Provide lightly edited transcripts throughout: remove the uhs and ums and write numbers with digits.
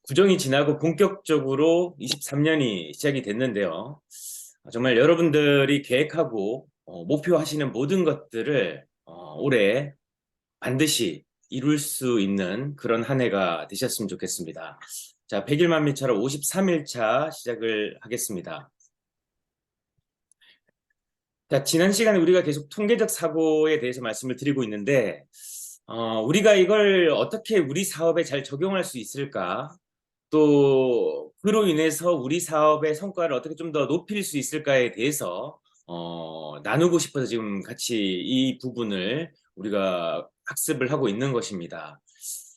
구정이 지나고 본격적으로 23년이 시작이 됐는데요. 정말 여러분들이 계획하고 목표하시는 모든 것들을 올해 반드시 이룰 수 있는 그런 한 해가 되셨으면 좋겠습니다. 자, 100일 만미처럼 53일차 시작을 하겠습니다. 자, 지난 시간에 우리가 계속 통계적 사고에 대해서 말씀을 드리고 있는데, 우리가 이걸 어떻게 우리 사업에 잘 적용할 수 있을까? 또 그로 인해서 우리 사업의 성과를 어떻게 좀 더 높일 수 있을까에 대해서 나누고 싶어서 지금 같이 이 부분을 우리가 학습을 하고 있는 것입니다.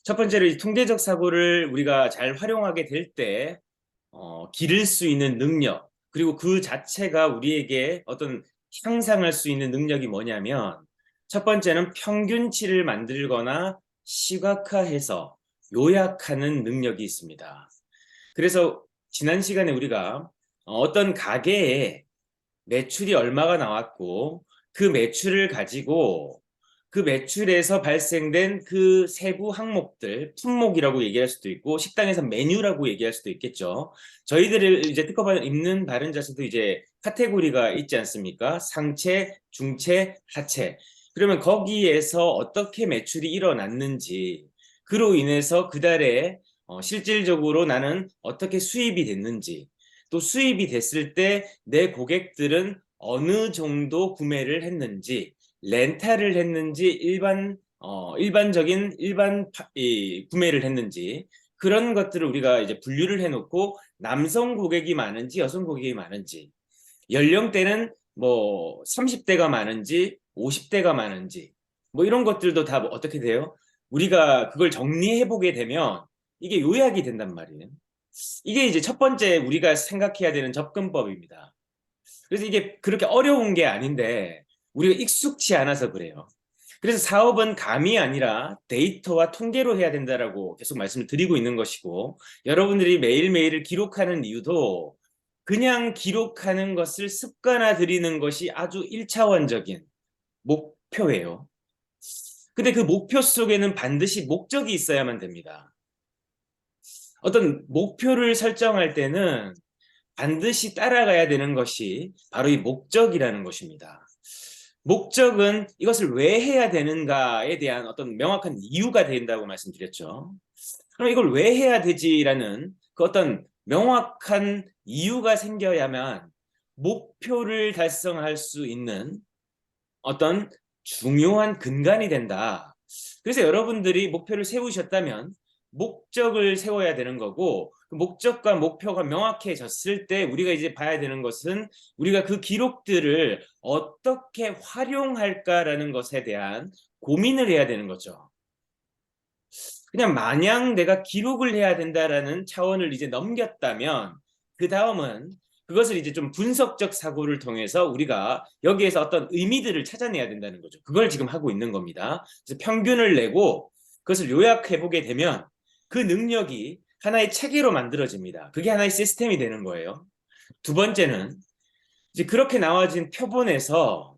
첫 번째로 이 통계적 사고를 우리가 잘 활용하게 될 때 기를 수 있는 능력, 그리고 그 자체가 우리에게 어떤 향상할 수 있는 능력이 뭐냐면, 첫 번째는 평균치를 만들거나 시각화해서 요약하는 능력이 있습니다. 그래서 지난 시간에 우리가 어떤 가게에 매출이 얼마가 나왔고, 그 매출을 가지고 그 매출에서 발생된 그 세부 항목들, 품목이라고 얘기할 수도 있고 식당에서 메뉴라고 얘기할 수도 있겠죠. 저희들을 이제 특허받은 입는 바른자세도 이제 카테고리가 있지 않습니까? 상체, 중체, 하체. 그러면 거기에서 어떻게 매출이 일어났는지, 그로 인해서 그달에 실질적으로 나는 어떻게 수입이 됐는지, 또 수입이 됐을 때 내 고객들은 어느 정도 구매를 했는지, 렌탈을 했는지, 일반적인 구매를 했는지, 그런 것들을 우리가 이제 분류를 해놓고 남성 고객이 많은지 여성 고객이 많은지, 연령대는 뭐 30대가 많은지 50대가 많은지, 뭐 이런 것들도 다 뭐 어떻게 돼요? 우리가 그걸 정리해 보게 되면 이게 요약이 된단 말이에요. 이게 이제 첫 번째 우리가 생각해야 되는 접근법입니다. 그래서 이게 그렇게 어려운 게 아닌데 우리가 익숙치 않아서 그래요. 그래서 사업은 감이 아니라 데이터와 통계로 해야 된다라고 계속 말씀을 드리고 있는 것이고, 여러분들이 매일매일을 기록하는 이유도 그냥 기록하는 것을 습관화 들이는 것이 아주 1차원적인 목표예요. 근데 그 목표 속에는 반드시 목적이 있어야만 됩니다. 어떤 목표를 설정할 때는 반드시 따라가야 되는 것이 바로 이 목적이라는 것입니다. 목적은 이것을 왜 해야 되는가에 대한 어떤 명확한 이유가 된다고 말씀드렸죠. 그럼 이걸 왜 해야 되지라는 그 어떤 명확한 이유가 생겨야만 목표를 달성할 수 있는 어떤 중요한 근간이 된다. 그래서 여러분들이 목표를 세우셨다면 목적을 세워야 되는 거고, 그 목적과 목표가 명확해졌을 때 우리가 이제 봐야 되는 것은 우리가 그 기록들을 어떻게 활용할까라는 것에 대한 고민을 해야 되는 거죠. 그냥 마냥 내가 기록을 해야 된다라는 차원을 이제 넘겼다면, 그 다음은 그것을 이제 좀 분석적 사고를 통해서 우리가 여기에서 어떤 의미들을 찾아내야 된다는 거죠. 그걸 지금 하고 있는 겁니다. 그래서 평균을 내고 그것을 요약해 보게 되면 그 능력이 하나의 체계로 만들어집니다. 그게 하나의 시스템이 되는 거예요. 두 번째는 이제 그렇게 나와진 표본에서,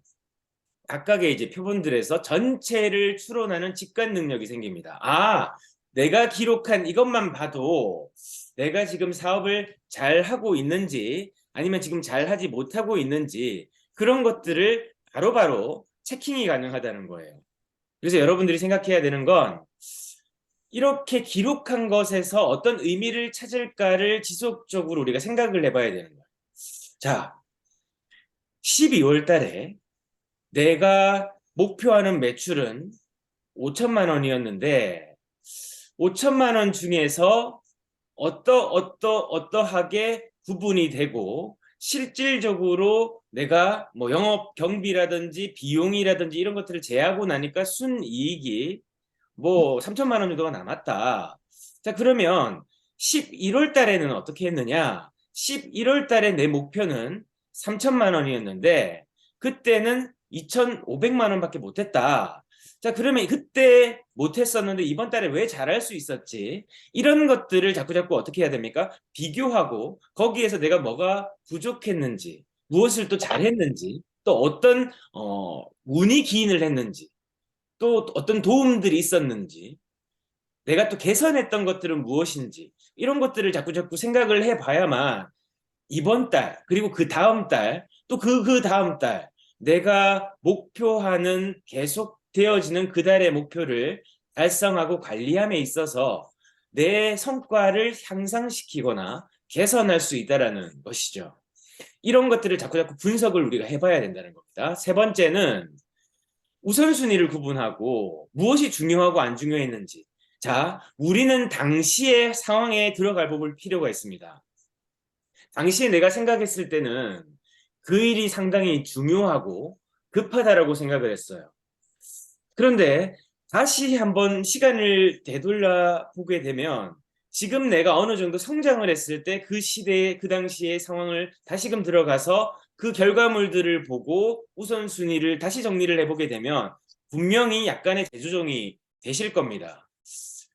각각의 이제 표본들에서 전체를 추론하는 직관 능력이 생깁니다. 아, 내가 기록한 이것만 봐도 내가 지금 사업을 잘 하고 있는지 아니면 지금 잘 하지 못하고 있는지, 그런 것들을 바로바로 체킹이 가능하다는 거예요. 그래서 여러분들이 생각해야 되는 건, 이렇게 기록한 것에서 어떤 의미를 찾을까를 지속적으로 우리가 생각을 해봐야 되는 거예요. 자, 12월 달에 내가 목표하는 매출은 5천만 원이었는데, 5천만 원 중에서 어떠하게 구분이 되고 실질적으로 내가 뭐 영업 경비라든지 비용이라든지 이런 것들을 제하고 나니까 순이익이 뭐 3천만 원 정도가 남았다. 자, 그러면 11월 달에는 어떻게 했느냐? 11월 달에 내 목표는 3천만 원이었는데 그때는 2,500만 원밖에 못했다. 자, 그러면 그때 못했었는데 이번 달에 왜 잘할 수 있었지? 이런 것들을 자꾸자꾸 어떻게 해야 됩니까? 비교하고 거기에서 내가 뭐가 부족했는지, 무엇을 또 잘했는지, 또 어떤 운이 기인을 했는지, 또 어떤 도움들이 있었는지, 내가 또 개선했던 것들은 무엇인지, 이런 것들을 자꾸 생각을 해봐야만 이번 달, 그리고 그 다음 달, 또 그 다음 달, 내가 목표하는 계속 되어지는 그 달의 목표를 달성하고 관리함에 있어서 내 성과를 향상시키거나 개선할 수 있다라는 것이죠. 이런 것들을 자꾸 분석을 우리가 해봐야 된다는 겁니다. 세 번째는 우선순위를 구분하고 무엇이 중요하고 안 중요했는지. 자, 우리는 당시의 상황에 들어갈 볼 필요가 있습니다. 당시에 내가 생각했을 때는 그 일이 상당히 중요하고 급하다라고 생각을 했어요. 그런데 다시 한번 시간을 되돌려 보게 되면 지금 내가 어느 정도 성장을 했을 때 그 시대의 그 당시의 상황을 다시금 들어가서 그 결과물들을 보고 우선순위를 다시 정리를 해보게 되면 분명히 약간의 재조정이 되실 겁니다.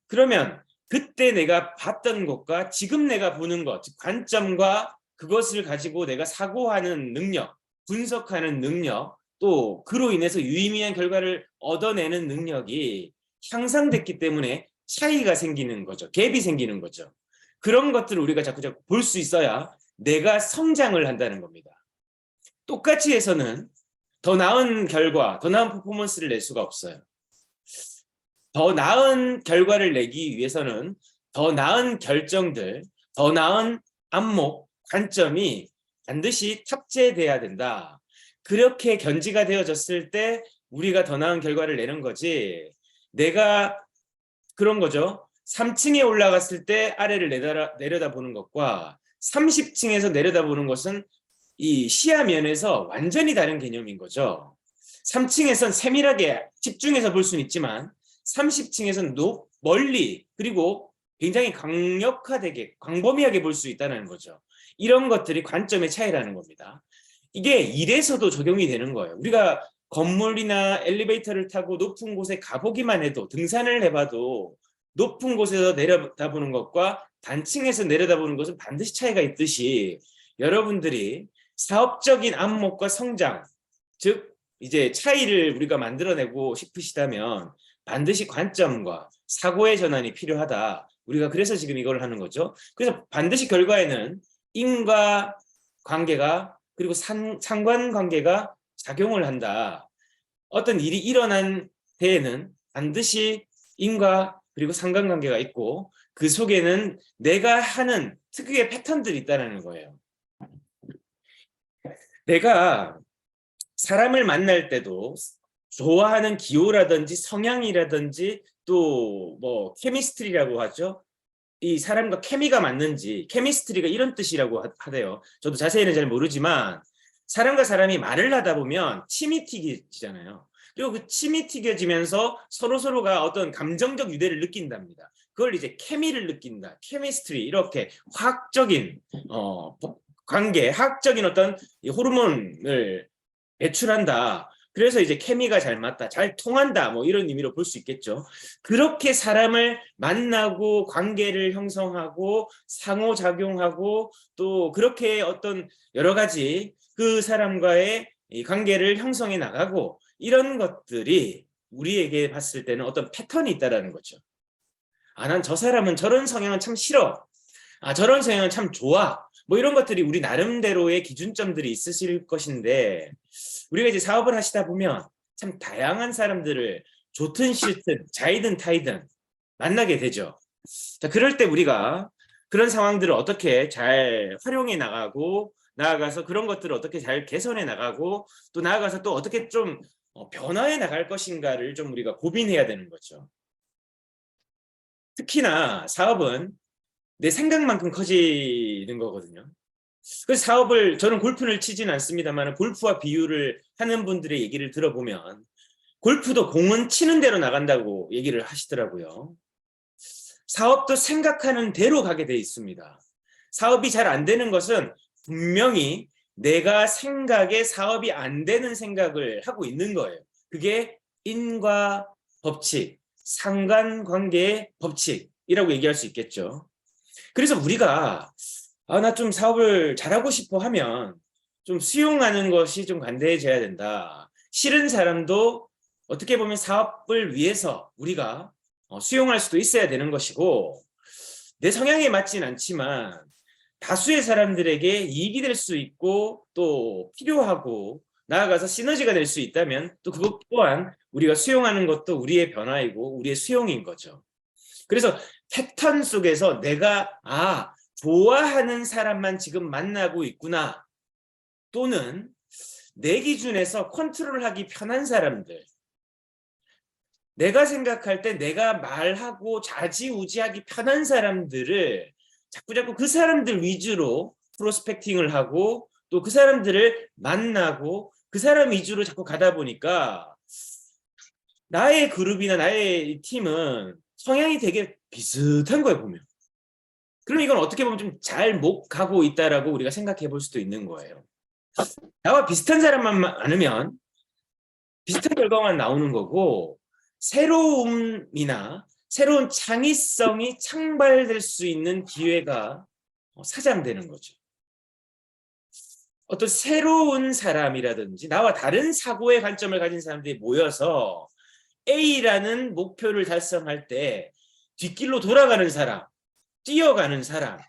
그러면 그때 내가 봤던 것과 지금 내가 보는 것, 즉 관점과 그것을 가지고 내가 사고하는 능력, 분석하는 능력, 또 그로 인해서 유의미한 결과를 얻어내는 능력이 향상됐기 때문에 차이가 생기는 거죠. 갭이 생기는 거죠. 그런 것들을 우리가 자꾸 볼 수 있어야 내가 성장을 한다는 겁니다. 똑같이 해서는 더 나은 결과, 더 나은 퍼포먼스를 낼 수가 없어요. 더 나은 결과를 내기 위해서는 더 나은 결정들, 더 나은 안목, 관점이 반드시 탑재돼야 된다. 그렇게 견지가 되어졌을 때 우리가 더 나은 결과를 내는 거지. 내가 그런 거죠. 3층에 올라갔을 때 아래를 내려다보는 것과 30층에서 내려다보는 것은 이 시야 면에서 완전히 다른 개념인 거죠. 3층에선 세밀하게 집중해서 볼 수는 있지만 30층에서는 멀리 그리고 굉장히 강력하게 광범위하게 볼 수 있다는 거죠. 이런 것들이 관점의 차이라는 겁니다. 이게 일에서도 적용이 되는 거예요. 우리가 건물이나 엘리베이터를 타고 높은 곳에 가보기만 해도 등산을 해봐도 높은 곳에서 내려다보는 것과 단층에서 내려다보는 것은 반드시 차이가 있듯이 여러분들이 사업적인 안목과 성장, 즉 이제 차이를 우리가 만들어내고 싶으시다면 반드시 관점과 사고의 전환이 필요하다. 우리가 그래서 지금 이걸 하는 거죠. 그래서 반드시 결과에는 인과 관계가 그리고 상관관계가 작용을 한다. 어떤 일이 일어난 데에는 반드시 인과 그리고 상관관계가 있고 그 속에는 내가 하는 특유의 패턴들이 있다는 거예요. 내가 사람을 만날 때도 좋아하는 기호라든지 성향이라든지 또 뭐 케미스트리라고 하죠. 이 사람과 케미가 맞는지, 케미스트리가 이런 뜻이라고 하대요. 저도 자세히는 잘 모르지만 사람과 사람이 말을 하다 보면 침이 튀기잖아요. 그리고 그 침이 튀겨지면서 서로가 어떤 감정적 유대를 느낀답니다. 그걸 이제 케미를 느낀다. 케미스트리, 이렇게 화학적인 관계, 화학적인 어떤 호르몬을 배출한다. 그래서 이제 케미가 잘 맞다, 잘 통한다, 뭐 이런 의미로 볼 수 있겠죠. 그렇게 사람을 만나고 관계를 형성하고 상호작용하고 또 그렇게 어떤 여러 가지 그 사람과의 이 관계를 형성해 나가고 이런 것들이 우리에게 봤을 때는 어떤 패턴이 있다라는 거죠. 아, 난 저 사람은 저런 성향은 참 싫어. 아, 저런 성향은 참 좋아. 뭐 이런 것들이 우리 나름대로의 기준점들이 있으실 것인데 우리가 이제 사업을 하시다 보면 참 다양한 사람들을 좋든 싫든 자이든 타이든 만나게 되죠. 자, 그럴 때 우리가 그런 상황들을 어떻게 잘 활용해 나가고 나아가서 그런 것들을 어떻게 잘 개선해 나가고 또 나아가서 또 어떻게 좀 변화해 나갈 것인가를 좀 우리가 고민해야 되는 거죠. 특히나 사업은 내 생각만큼 커지는 거거든요. 그래서 사업을 저는 골프를 치진 않습니다만 골프와 비유를 하는 분들의 얘기를 들어보면 골프도 공은 치는 대로 나간다고 얘기를 하시더라고요. 사업도 생각하는 대로 가게 돼 있습니다. 사업이 잘 안 되는 것은 분명히 내가 생각에 사업이 안 되는 생각을 하고 있는 거예요. 그게 인과 법칙, 상관관계의 법칙이라고 얘기할 수 있겠죠. 그래서 우리가 나 좀 사업을 잘하고 싶어 하면 좀 수용하는 것이 좀 관대해져야 된다. 싫은 사람도 어떻게 보면 사업을 위해서 우리가 수용할 수도 있어야 되는 것이고 내 성향에 맞진 않지만 다수의 사람들에게 이익이 될 수 있고 또 필요하고 나아가서 시너지가 될 수 있다면 또 그것 또한 우리가 수용하는 것도 우리의 변화이고 우리의 수용인 거죠. 그래서 패턴 속에서 내가 좋아하는 사람만 지금 만나고 있구나, 또는 내 기준에서 컨트롤하기 편한 사람들, 내가 생각할 때 내가 말하고 좌지우지하기 편한 사람들을 자꾸자꾸 그 사람들 위주로 프로스펙팅을 하고 또 그 사람들을 만나고 그 사람 위주로 자꾸 가다 보니까 나의 그룹이나 나의 팀은 성향이 되게 비슷한 거예요, 보면. 그럼 이건 어떻게 보면 좀 잘 못 가고 있다라고 우리가 생각해 볼 수도 있는 거예요. 나와 비슷한 사람만 많으면 비슷한 결과만 나오는 거고, 새로움이나 새로운 창의성이 창발될 수 있는 기회가 사장되는 거죠. 어떤 새로운 사람이라든지 나와 다른 사고의 관점을 가진 사람들이 모여서 A라는 목표를 달성할 때 뒷길로 돌아가는 사람, 뛰어가는 사람,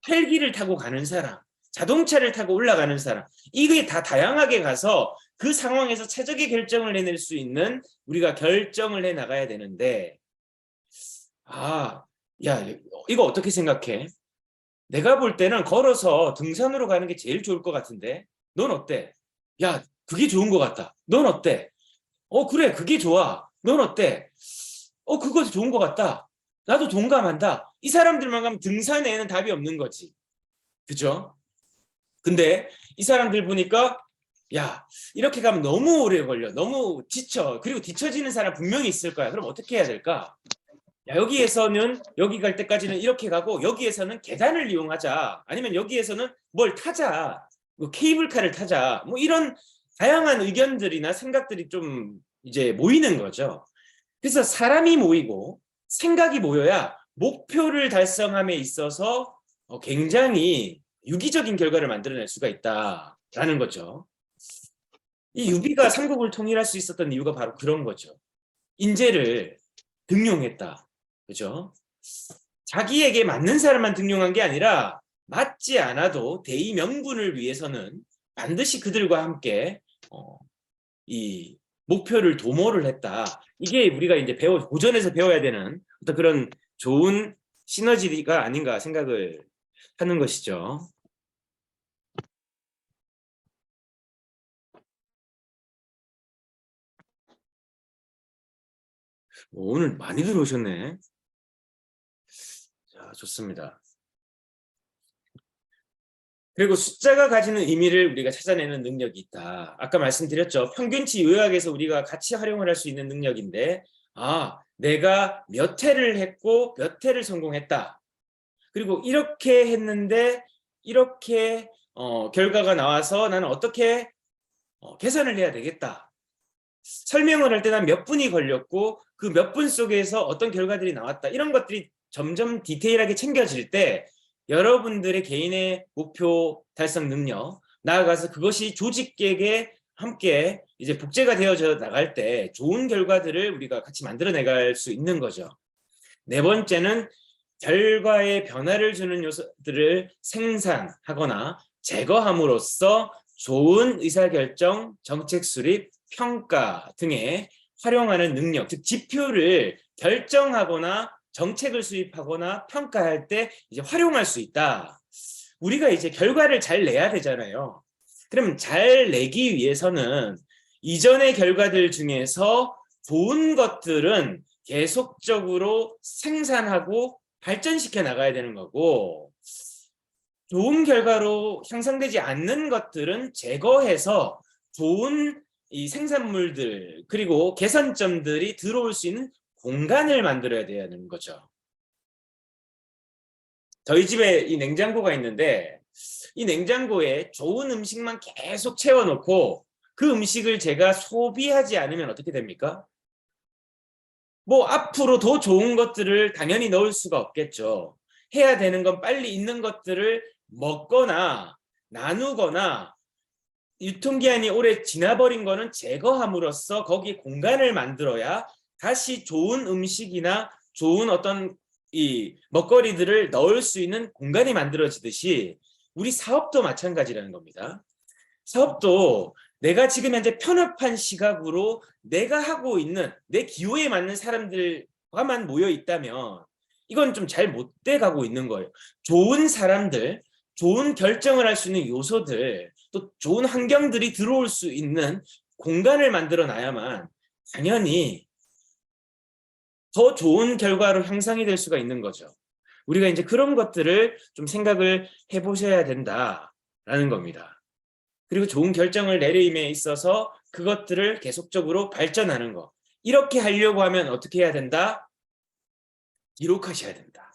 헬기를 타고 가는 사람, 자동차를 타고 올라가는 사람, 이게 다 다양하게 가서 그 상황에서 최적의 결정을 해낼 수 있는 우리가 결정을 해 나가야 되는데, 야, 이거 어떻게 생각해? 내가 볼 때는 걸어서 등산으로 가는 게 제일 좋을 것 같은데 넌 어때? 야, 그게 좋은 것 같다. 넌 어때? 그래, 그게 좋아. 넌 어때? 그거 좋은 것 같다. 나도 동감한다. 이 사람들만 가면 등산에는 답이 없는 거지. 그죠? 근데 이 사람들 보니까 야, 이렇게 가면 너무 오래 걸려. 너무 지쳐. 그리고 뒤처지는 사람 분명히 있을 거야. 그럼 어떻게 해야 될까? 야, 여기에서는 여기 갈 때까지는 이렇게 가고 여기에서는 계단을 이용하자. 아니면 여기에서는 뭘 타자. 뭐 케이블카를 타자. 뭐 이런 다양한 의견들이나 생각들이 좀 이제 모이는 거죠. 그래서 사람이 모이고 생각이 모여야 목표를 달성함에 있어서 굉장히 유기적인 결과를 만들어낼 수가 있다라는 거죠. 이 유비가 삼국을 통일할 수 있었던 이유가 바로 그런 거죠. 인재를 등용했다. 그죠? 자기에게 맞는 사람만 등용한 게 아니라 맞지 않아도 대의 명분을 위해서는 반드시 그들과 함께 이 목표를 도모를 했다. 이게 우리가 이제 고전에서 배워야 되는 어떤 그런 좋은 시너지가 아닌가 생각을 하는 것이죠. 오늘 많이 들어오셨네. 자, 좋습니다. 그리고 숫자가 가지는 의미를 우리가 찾아내는 능력이 있다. 아까 말씀드렸죠. 평균치 요약에서 우리가 같이 활용을 할 수 있는 능력인데, 내가 몇 회를 했고 몇 회를 성공했다. 그리고 이렇게 했는데 이렇게 결과가 나와서 나는 어떻게 개선을 해야 되겠다. 설명을 할 때 난 몇 분이 걸렸고 그 몇 분 속에서 어떤 결과들이 나왔다. 이런 것들이 점점 디테일하게 챙겨질 때 여러분들의 개인의 목표 달성 능력, 나아가서 그것이 조직계에 함께 이제 복제가 되어져 나갈 때 좋은 결과들을 우리가 같이 만들어 나갈 수 있는 거죠. 네 번째는 결과에 변화를 주는 요소들을 생산하거나 제거함으로써 좋은 의사결정, 정책 수립, 평가 등에 활용하는 능력, 즉 지표를 결정하거나 정책을 수립하거나 평가할 때 이제 활용할 수 있다. 우리가 이제 결과를 잘 내야 되잖아요. 그럼 잘 내기 위해서는 이전의 결과들 중에서 좋은 것들은 계속적으로 생산하고 발전시켜 나가야 되는 거고, 좋은 결과로 향상되지 않는 것들은 제거해서 좋은 이 생산물들 그리고 개선점들이 들어올 수 있는 공간을 만들어야 되는 거죠. 저희 집에 이 냉장고가 있는데 이 냉장고에 좋은 음식만 계속 채워놓고 그 음식을 제가 소비하지 않으면 어떻게 됩니까? 뭐 앞으로 더 좋은 것들을 당연히 넣을 수가 없겠죠. 해야 되는 건 빨리 있는 것들을 먹거나 나누거나 유통기한이 오래 지나버린 거는 제거함으로써 거기에 공간을 만들어야 다시 좋은 음식이나 좋은 어떤 이 먹거리들을 넣을 수 있는 공간이 만들어지듯이 우리 사업도 마찬가지라는 겁니다. 사업도 내가 지금 현재 편협한 시각으로 내가 하고 있는 내 기호에 맞는 사람들과만 모여 있다면 이건 좀 잘 못 돼 가고 있는 거예요. 좋은 사람들, 좋은 결정을 할 수 있는 요소들, 또 좋은 환경들이 들어올 수 있는 공간을 만들어 놔야만 당연히 더 좋은 결과로 향상이 될 수가 있는 거죠. 우리가 이제 그런 것들을 좀 생각을 해보셔야 된다라는 겁니다. 그리고 좋은 결정을 내림에 있어서 그것들을 계속적으로 발전하는 거. 이렇게 하려고 하면 어떻게 해야 된다? 기록하셔야 된다.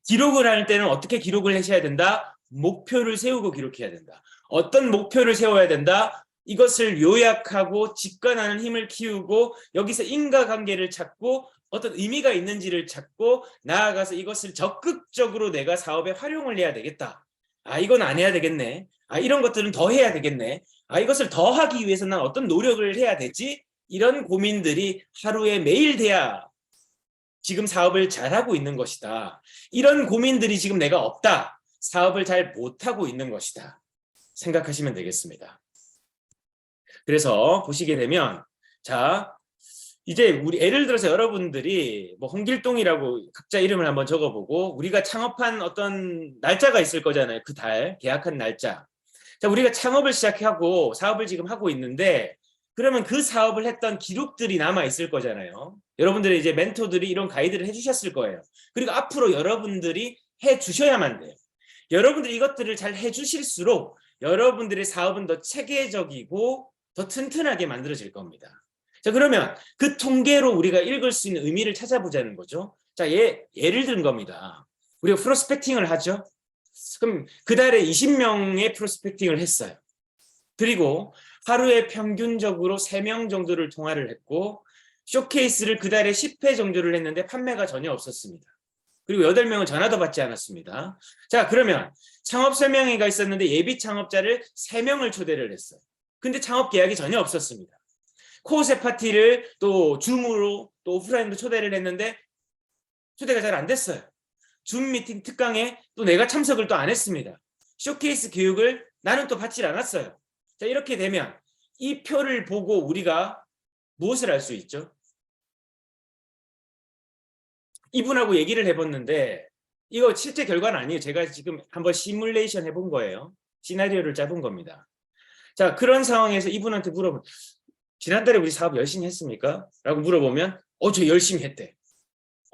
기록을 할 때는 어떻게 기록을 하셔야 된다? 목표를 세우고 기록해야 된다. 어떤 목표를 세워야 된다? 이것을 요약하고 직관하는 힘을 키우고 여기서 인과관계를 찾고 어떤 의미가 있는지를 찾고 나아가서 이것을 적극적으로 내가 사업에 활용을 해야 되겠다. 아, 이건 안 해야 되겠네. 아, 이런 것들은 더 해야 되겠네. 아, 이것을 더 하기 위해서 난 어떤 노력을 해야 되지? 이런 고민들이 하루에 매일 돼야 지금 사업을 잘하고 있는 것이다. 이런 고민들이 지금 내가 없다. 사업을 잘 못하고 있는 것이다. 생각하시면 되겠습니다. 그래서 보시게 되면 자, 이제 우리 예를 들어서 여러분들이 뭐 홍길동이라고 각자 이름을 한번 적어보고 우리가 창업한 어떤 날짜가 있을 거잖아요. 그 달 계약한 날짜. 자, 우리가 창업을 시작하고 사업을 지금 하고 있는데 그러면 그 사업을 했던 기록들이 남아 있을 거잖아요. 여러분들이 이제 멘토들이 이런 가이드를 해주셨을 거예요. 그리고 앞으로 여러분들이 해주셔야만 돼요. 여러분들이 이것들을 잘 해주실수록 여러분들의 사업은 더 체계적이고 더 튼튼하게 만들어질 겁니다. 자, 그러면 그 통계로 우리가 읽을 수 있는 의미를 찾아보자는 거죠. 자, 예를 든 겁니다. 우리가 프로스펙팅을 하죠. 그럼 그 달에 20명의 프로스펙팅을 했어요. 그리고 하루에 평균적으로 3명 정도를 통화를 했고 쇼케이스를 그 달에 10회 정도를 했는데 판매가 전혀 없었습니다. 그리고 8명은 전화도 받지 않았습니다. 자, 그러면 창업 설명회가 있었는데 예비 창업자를 3명을 초대를 했어요. 근데 창업 계약이 전혀 없었습니다. 코어셋 파티를 또 줌으로 또 오프라인으로 초대를 했는데 초대가 잘 안 됐어요. 줌 미팅 특강에 또 내가 참석을 또 안 했습니다. 쇼케이스 교육을 나는 또 받질 않았어요. 자, 이렇게 되면 이 표를 보고 우리가 무엇을 알 수 있죠? 이분하고 얘기를 해봤는데 이거 실제 결과는 아니에요. 제가 지금 한번 시뮬레이션 해본 거예요. 시나리오를 짜본 겁니다. 자, 그런 상황에서 이분한테 물어보면 지난달에 우리 사업 열심히 했습니까? 라고 물어보면 저 열심히 했대.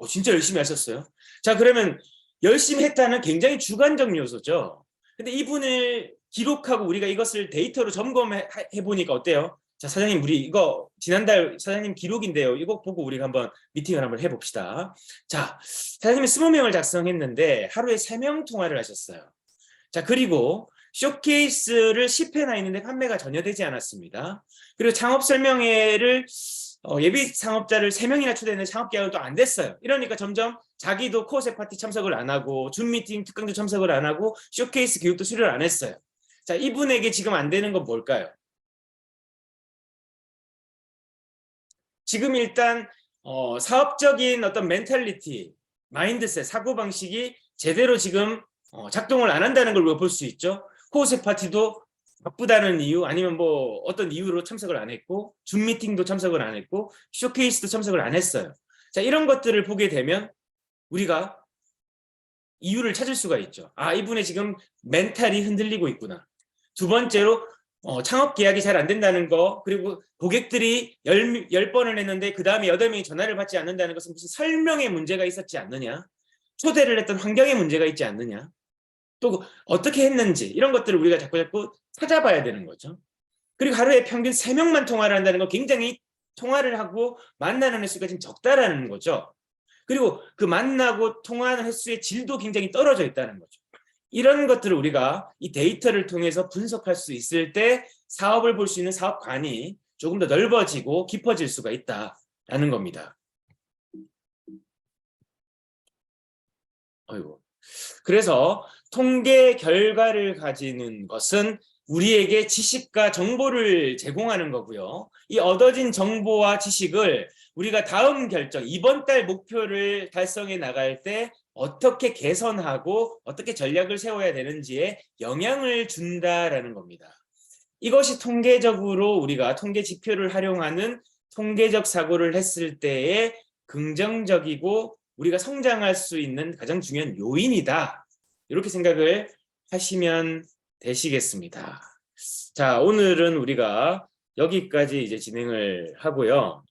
진짜 열심히 하셨어요? 자, 그러면 열심히 했다는 굉장히 주관적 요소죠. 근데 이분을 기록하고 우리가 이것을 데이터로 점검해 보니까 어때요? 자, 사장님, 우리 이거 지난달 사장님 기록인데요. 이거 보고 우리가 한번 미팅을 한번 해봅시다. 자, 사장님이 20명을 작성했는데 하루에 3명 통화를 하셨어요. 자, 그리고 쇼케이스를 10회나 있는데 판매가 전혀 되지 않았습니다. 그리고 창업 설명회를 예비 창업자를 3명이나 초대했는데 창업 계약은 또 안 됐어요. 이러니까 점점 자기도 코어셋 파티 참석을 안 하고 줌 미팅 특강도 참석을 안 하고 쇼케이스 교육도 수료를 안 했어요. 자, 이분에게 지금 안 되는 건 뭘까요? 지금 일단 사업적인 어떤 멘탈리티, 마인드셋, 사고방식이 제대로 지금 작동을 안 한다는 걸 볼 수 있죠. 코어셋 파티도 바쁘다는 이유 아니면 뭐 어떤 이유로 참석을 안 했고 줌 미팅도 참석을 안 했고 쇼케이스도 참석을 안 했어요. 자, 이런 것들을 보게 되면 우리가 이유를 찾을 수가 있죠. 아, 이분의 지금 멘탈이 흔들리고 있구나. 두 번째로 창업 계약이 잘 안 된다는 거, 그리고 고객들이 10번을 했는데 그 다음에 8명이 전화를 받지 않는다는 것은 무슨 설명에 문제가 있었지 않느냐, 초대를 했던 환경에 문제가 있지 않느냐, 또 어떻게 했는지 이런 것들을 우리가 자꾸 찾아봐야 되는 거죠. 그리고 하루에 평균 3명만 통화를 한다는 건 굉장히 통화를 하고 만나는 횟수가 지금 적다라는 거죠. 그리고 그 만나고 통화하는 횟수의 질도 굉장히 떨어져 있다는 거죠. 이런 것들을 우리가 이 데이터를 통해서 분석할 수 있을 때 사업을 볼 수 있는 사업관이 조금 더 넓어지고 깊어질 수가 있다라는 겁니다. 그래서 통계 결과를 가지는 것은 우리에게 지식과 정보를 제공하는 거고요. 이 얻어진 정보와 지식을 우리가 다음 결정, 이번 달 목표를 달성해 나갈 때 어떻게 개선하고 어떻게 전략을 세워야 되는지에 영향을 준다라는 겁니다. 이것이 통계적으로 우리가 통계 지표를 활용하는 통계적 사고를 했을 때의 긍정적이고 우리가 성장할 수 있는 가장 중요한 요인이다. 이렇게 생각을 하시면 되시겠습니다. 자, 오늘은 우리가 여기까지 이제 진행을 하고요.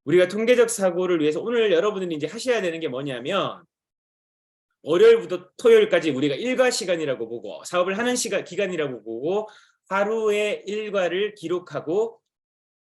우리가 통계적 사고를 위해서 오늘 여러분들이 이제 하셔야 되는 게 뭐냐면 월요일부터 토요일까지 우리가 일과 시간이라고 보고 사업을 하는 기간이라고 보고 하루의 일과를 기록하고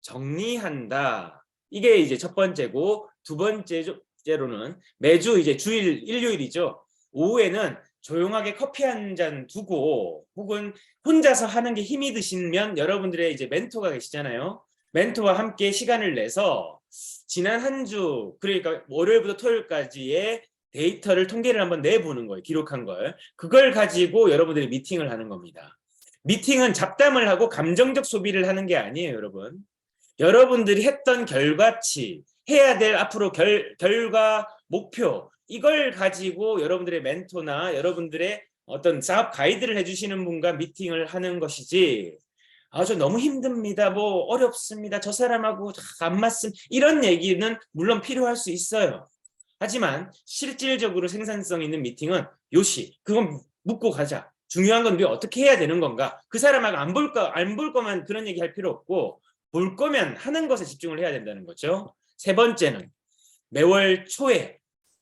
정리한다. 이게 이제 첫 번째고 두 번째로는 매주 이제 주일 일요일이죠. 오후에는 조용하게 커피 한 잔 두고 혹은 혼자서 하는 게 힘이 드시면 여러분들의 이제 멘토가 계시잖아요. 멘토와 함께 시간을 내서 지난 한 주 그러니까 월요일부터 토요일까지의 데이터를 통계를 한번 내보는 거예요. 기록한 걸. 그걸 가지고 여러분들이 미팅을 하는 겁니다. 미팅은 잡담을 하고 감정적 소비를 하는 게 아니에요, 여러분. 여러분들이 했던 결과치, 해야 될 앞으로 결과, 목표 이걸 가지고 여러분들의 멘토나 여러분들의 어떤 사업 가이드를 해주시는 분과 미팅을 하는 것이지 저 너무 힘듭니다. 뭐 어렵습니다. 저 사람하고 안 맞습니다. 이런 얘기는 물론 필요할 수 있어요. 하지만 실질적으로 생산성 있는 미팅은 요시 그건 묻고 가자. 중요한 건 우리가 어떻게 해야 되는 건가? 그 사람하고 안 볼 거면 그런 얘기 할 필요 없고 볼 거면 하는 것에 집중을 해야 된다는 거죠. 세 번째는 매월 초에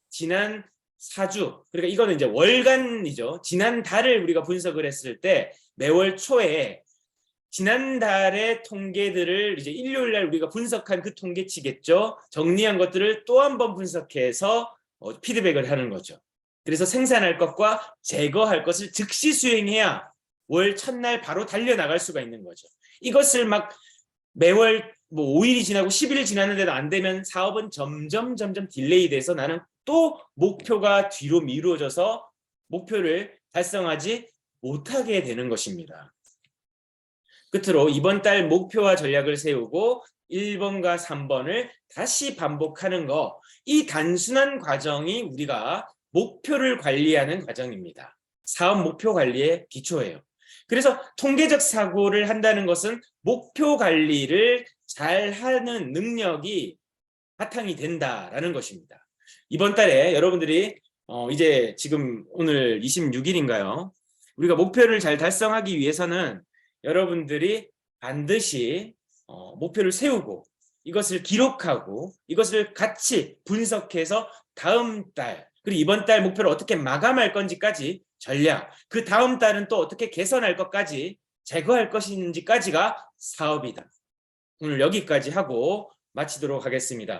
지난 4주 그러니까 이거는 이제 월간이죠. 지난 달을 우리가 분석을 했을 때 매월 초에 지난달의 통계들을 이제 일요일 날 우리가 분석한 그 통계치겠죠. 정리한 것들을 또 한 번 분석해서 피드백을 하는 거죠. 그래서 생산할 것과 제거할 것을 즉시 수행해야 월 첫날 바로 달려나갈 수가 있는 거죠. 이것을 막 매월 뭐 5일이 지나고 10일이 지났는데도 안 되면 사업은 점점 딜레이 돼서 나는 또 목표가 뒤로 미루어져서 목표를 달성하지 못하게 되는 것입니다. 끝으로 이번 달 목표와 전략을 세우고 1번과 3번을 다시 반복하는 거, 이 단순한 과정이 우리가 목표를 관리하는 과정입니다. 사업 목표 관리의 기초예요. 그래서 통계적 사고를 한다는 것은 목표 관리를 잘 하는 능력이 바탕이 된다라는 것입니다. 이번 달에 여러분들이 이제 지금 오늘 26일인가요? 우리가 목표를 잘 달성하기 위해서는 여러분들이 반드시 목표를 세우고 이것을 기록하고 이것을 같이 분석해서 다음 달 그리고 이번 달 목표를 어떻게 마감할 건지까지 전략, 그 다음 달은 또 어떻게 개선할 것까지 제거할 것인지까지가 사업이다. 오늘 여기까지 하고 마치도록 하겠습니다.